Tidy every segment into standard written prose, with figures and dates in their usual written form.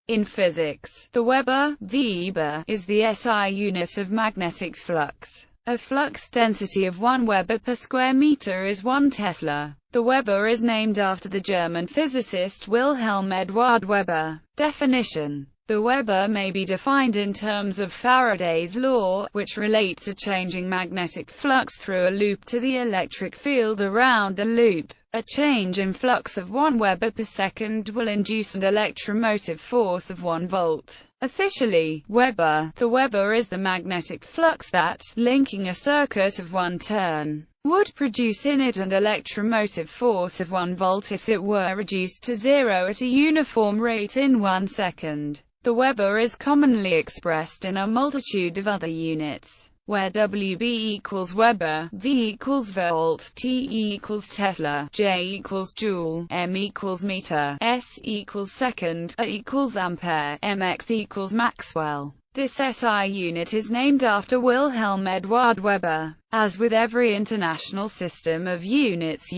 In physics, the Weber, ʻveɪbər, is the SI unit of magnetic flux. A flux density of 1 Weber per square meter is 1 Tesla. The Weber is named after the German physicist Wilhelm Eduard Weber. Definition: the Weber may be defined in terms of Faraday's law, which relates a changing magnetic flux through a loop to the electric field around the loop. A change in flux of 1 Weber per second will induce an electromotive force of 1 volt. Officially, Weber, the Weber is the magnetic flux that, linking a circuit of 1 turn, would produce in it an electromotive force of 1 volt if it were reduced to zero at a uniform rate in 1 second. The Weber is commonly expressed in a multitude of other units, where Wb equals Weber, V equals volt, T equals Tesla, J equals Joule, M equals meter, S equals second, A equals ampere, Mx equals Maxwell. This SI unit is named after Wilhelm Eduard Weber. As with every international system of units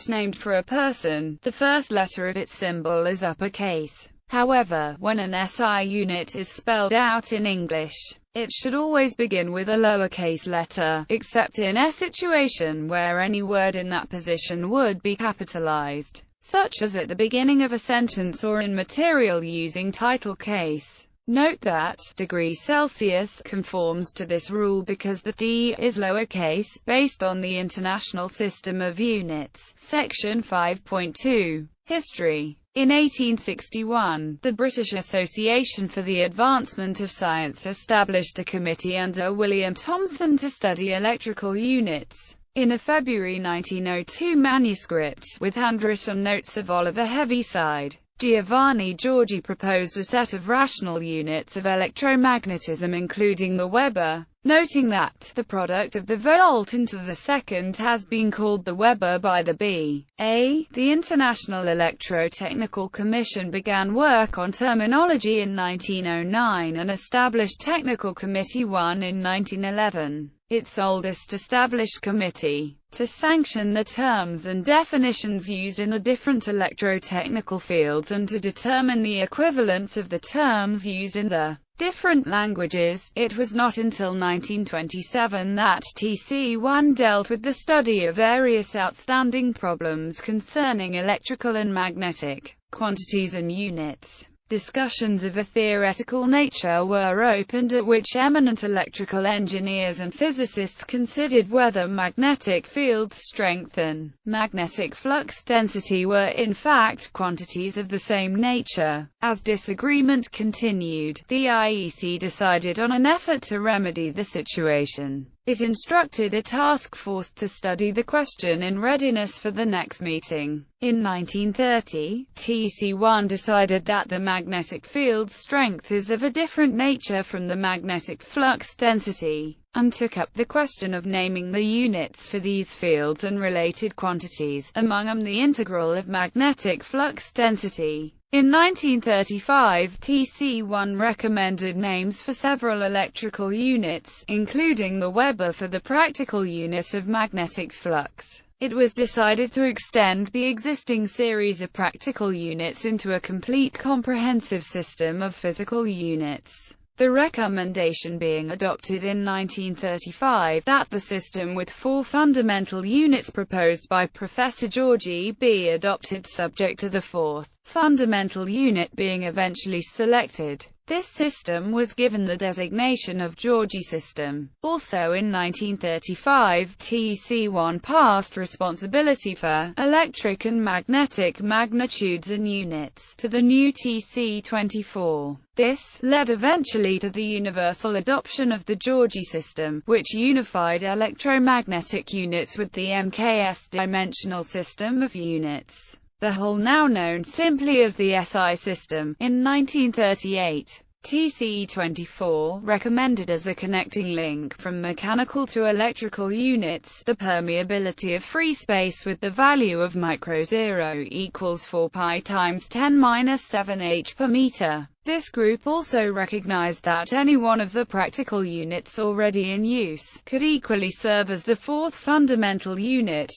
named for a person, the first letter of its symbol is uppercase. However, when an SI unit is spelled out in English, it should always begin with a lowercase letter, except in a situation where any word in that position would be capitalized, such as at the beginning of a sentence or in material using title case. Note that degree Celsius conforms to this rule because the D is lowercase, based on the International System of Units. Section 5.2. History. In 1861, the British Association for the Advancement of Science established a committee under William Thomson to study electrical units. In a February 1902 manuscript, with handwritten notes of Oliver Heaviside, Giovanni Giorgi proposed a set of rational units of electromagnetism including the Weber, noting that the product of the volt into the second has been called the Weber by the B.A. The International Electrotechnical Commission began work on terminology in 1909 and established Technical Committee 1 in 1911. Its oldest established committee, to sanction the terms and definitions used in the different electrotechnical fields and to determine the equivalence of the terms used in the different languages. It was not until 1927 that TC1 dealt with the study of various outstanding problems concerning electrical and magnetic quantities and units. Discussions of a theoretical nature were opened at which eminent electrical engineers and physicists considered whether magnetic field strength and magnetic flux density were in fact quantities of the same nature. As disagreement continued, the IEC decided on an effort to remedy the situation. It instructed a task force to study the question in readiness for the next meeting. In 1930, TC1 decided that the magnetic field strength is of a different nature from the magnetic flux density, and took up the question of naming the units for these fields and related quantities, among them the integral of magnetic flux density. In 1935, TC1 recommended names for several electrical units, including the Weber for the practical unit of magnetic flux. It was decided to extend the existing series of practical units into a complete comprehensive system of physical units. The recommendation being adopted in 1935 that the system with 4 fundamental units proposed by Professor Giorgi be adopted subject to the 4th fundamental unit being eventually selected. This system was given the designation of Giorgi system. Also in 1935, TC1 passed responsibility for electric and magnetic magnitudes and units to the new TC24. This led eventually to the universal adoption of the Giorgi system, which unified electromagnetic units with the MKS dimensional system of units, the whole now known simply as the SI system. In 1938, TC24 recommended as a connecting link from mechanical to electrical units, the permeability of free space with the value of μ0 equals 4 pi times 10⁻⁷ H per meter. This group also recognized that any one of the practical units already in use could equally serve as the 4th fundamental unit.